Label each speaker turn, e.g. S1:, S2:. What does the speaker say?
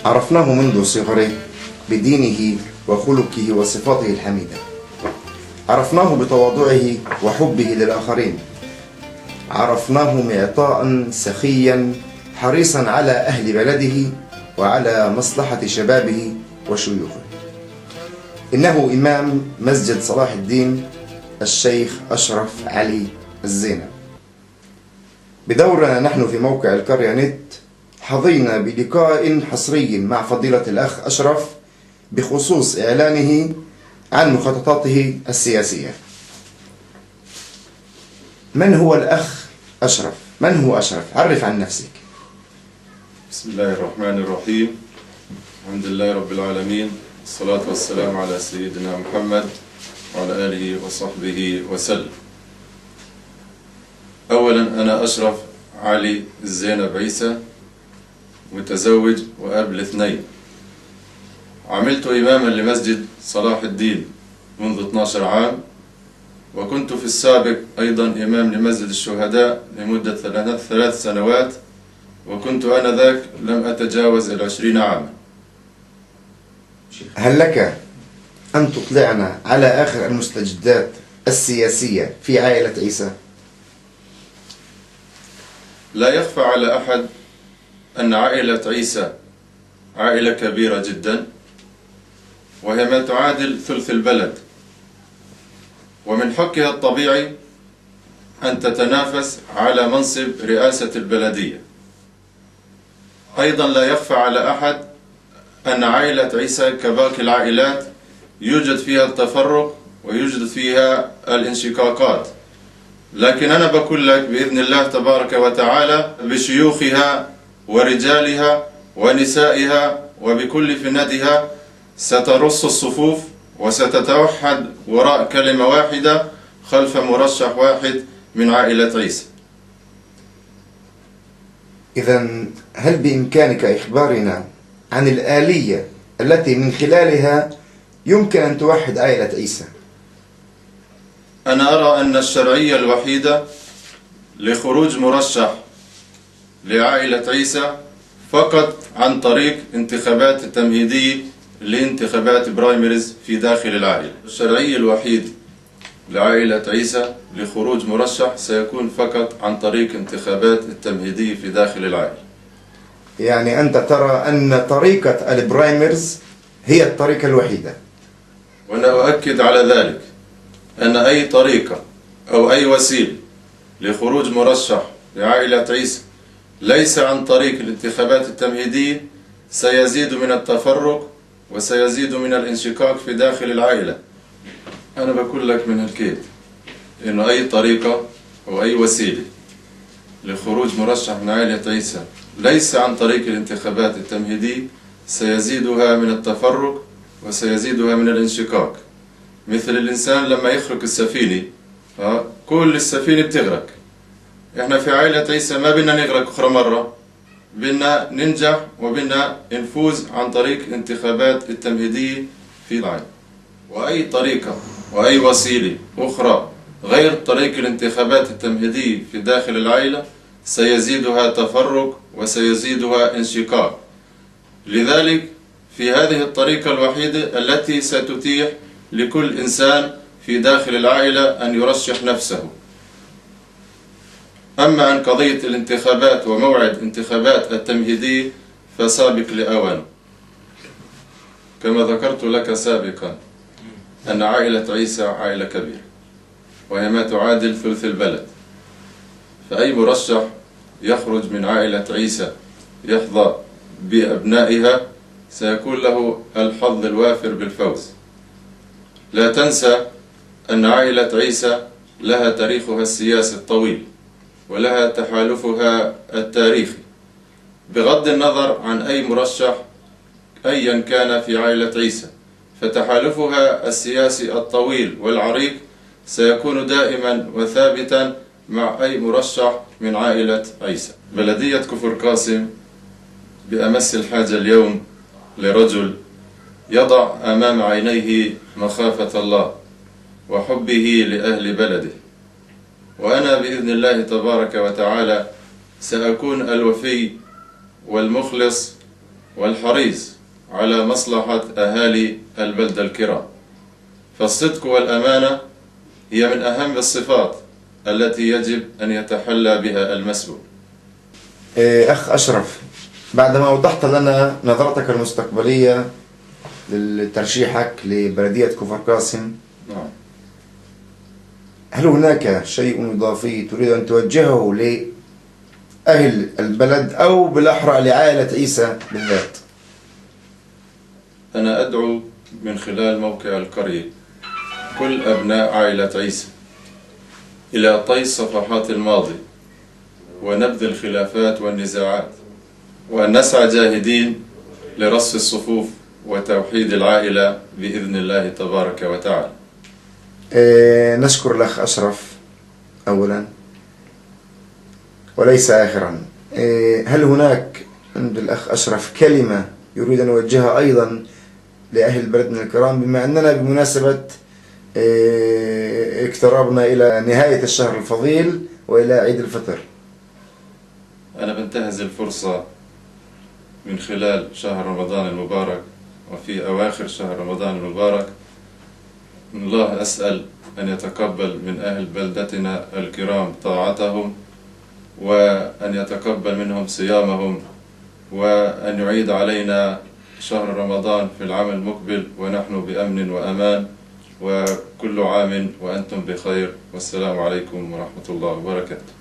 S1: عرفناه منذ صغره بدينه وخلقه وصفاته الحميدة. عرفناه بتواضعه وحبه للآخرين. عرفناه معطاء سخيا حريصا على أهل بلده وعلى مصلحة شبابه وشيوخه. إنه إمام مسجد صلاح الدين الشيخ أشرف علي الزينب. بدورنا نحن في موقع القرية نت حظينا بلقاء حصري مع فضيلة الأخ أشرف بخصوص إعلانه عن مخططاته السياسية. من هو الأخ أشرف؟ من هو أشرف؟ عرف عن نفسك.
S2: بسم الله الرحمن الرحيم. الحمد لله رب العالمين، الصلاة والسلام على سيدنا محمد وعلى آله وصحبه وسلم. أولا أنا أشرف علي الزينب عيسى، متزوج وأب لاثنين. عملت إماما لمسجد صلاح الدين منذ 12 عام، وكنت في السابق أيضا إمام لمسجد الشهداء لمدة 3 سنوات، وكنت آنذاك لم أتجاوز 20 عاما.
S1: هل لك أن تطلعنا على آخر المستجدات السياسية في عائلة عيسى؟
S2: لا يخفى على أحد أن عائلة عيسى عائلة كبيرة جدا، وهي ما تعادل ثلث البلد، ومن حقها الطبيعي أن تتنافس على منصب رئاسة البلدية. أيضا لا يخفى على أحد أن عائلة عيسى كباقي العائلات يوجد فيها التفرق ويوجد فيها الانشقاقات، لكن أنا بقول لك بإذن الله تبارك وتعالى بشيوخها ورجالها ونسائها وبكل فندها سترص الصفوف وستتوحد وراء كلمة واحدة خلف مرشح واحد من عائلة عيسى.
S1: إذن هل بإمكانك إخبارنا عن الآلية التي من خلالها يمكن أن توحد عائلة عيسى؟
S2: أنا أرى أن الشرعية الوحيدة لخروج مرشح لعائلة عيسى فقط عن طريق انتخابات التمهيدية لانتخابات برايمريز في داخل العائلة. الشرعية الوحيد لعائلة عيسى لخروج مرشح سيكون فقط عن طريق انتخابات التمهيدية في داخل العائلة.
S1: يعني أنت ترى أن طريقة البرايمرز هي الطريقة الوحيدة؟
S2: وأنا أؤكد على ذلك أن أي طريقة أو أي وسيلة لخروج مرشح لعائلة عيسى ليس عن طريق الانتخابات التمهيدية سيزيد من التفرق وسيزيد من الانشقاق في داخل العائلة. أنا بقول لك من الكيد إنه أي طريقة أو أي وسيلة لخروج مرشح من عائلة عيسى ليس عن طريق الانتخابات التمهيدية سيزيدها من التفرق وسيزيدها من الانشقاق. مثل الإنسان لما يخرق السفينة، كل السفينة بتغرق. إحنا في عائلة عيسى ما بدنا نغرق أخرى مرة، بدنا ننجح وبدنا نفوز عن طريق انتخابات التمهيدية في العائلة. وأي طريقة وأي وسيلة أخرى غير طريق الانتخابات التمهيدية في داخل العائلة سيزيدها تفرق وسيزيدها انشقاق. لذلك في هذه الطريقة الوحيدة التي ستتيح لكل إنسان في داخل العائلة أن يرشح نفسه. أما عن قضية الانتخابات وموعد انتخابات التمهيدية فسابق لأوان. كما ذكرت لك سابقا أن عائلة عيسى عائلة كبيرة وهي ما تعادل ثلث البلد، فأي مرشح يخرج من عائلة عيسى يحظى بأبنائها سيكون له الحظ الوافر بالفوز. لا تنسى أن عائلة عيسى لها تاريخها السياسي الطويل ولها تحالفها التاريخي، بغض النظر عن أي مرشح أيا كان في عائلة عيسى، فتحالفها السياسي الطويل والعريق سيكون دائما وثابتا مع أي مرشح من عائلة عيسى. بلدية كفر قاسم بأمس الحاجة اليوم لرجل يضع أمام عينيه مخافة الله وحبه لأهل بلده، وأنا بإذن الله تبارك وتعالى سأكون الوفي والمخلص والحريص على مصلحة أهالي البلدة الكرام، فالصدق والأمانة هي من أهم الصفات التي يجب أن يتحلى بها المسؤول.
S1: أخ أشرف، بعدما وضحت لنا نظرتك المستقبلية لترشيحك لبلدية كفر قاسم،
S2: نعم.
S1: هل هناك شيء إضافي تريد أن توجهه لأهل البلد أو بالأحرى لعائلة عيسى بالذات؟
S2: أنا أدعو من خلال موقع القرية كل أبناء عائلة عيسى إلى طي صفحات الماضي ونبذ الخلافات والنزاعات، وأن نسعى جاهدين لرص الصفوف وتوحيد العائلة بإذن الله تبارك وتعالى.
S1: نشكر الأخ أشرف أولا وليس آخرا. هل هناك عند الأخ أشرف كلمة يريد أن يوجهها أيضا لأهل بلدنا الكرام، بما أننا بمناسبة اقتربنا إلى نهاية الشهر الفضيل وإلى عيد الفطر؟
S2: أنا بنتهز الفرصة من خلال شهر رمضان المبارك وفي أواخر شهر رمضان المبارك من الله أسأل أن يتقبل من أهل بلدتنا الكرام طاعتهم، وأن يتقبل منهم صيامهم، وأن يعيد علينا شهر رمضان في العام المقبل ونحن بأمن وأمان، وكل عام وأنتم بخير، والسلام عليكم ورحمة الله وبركاته.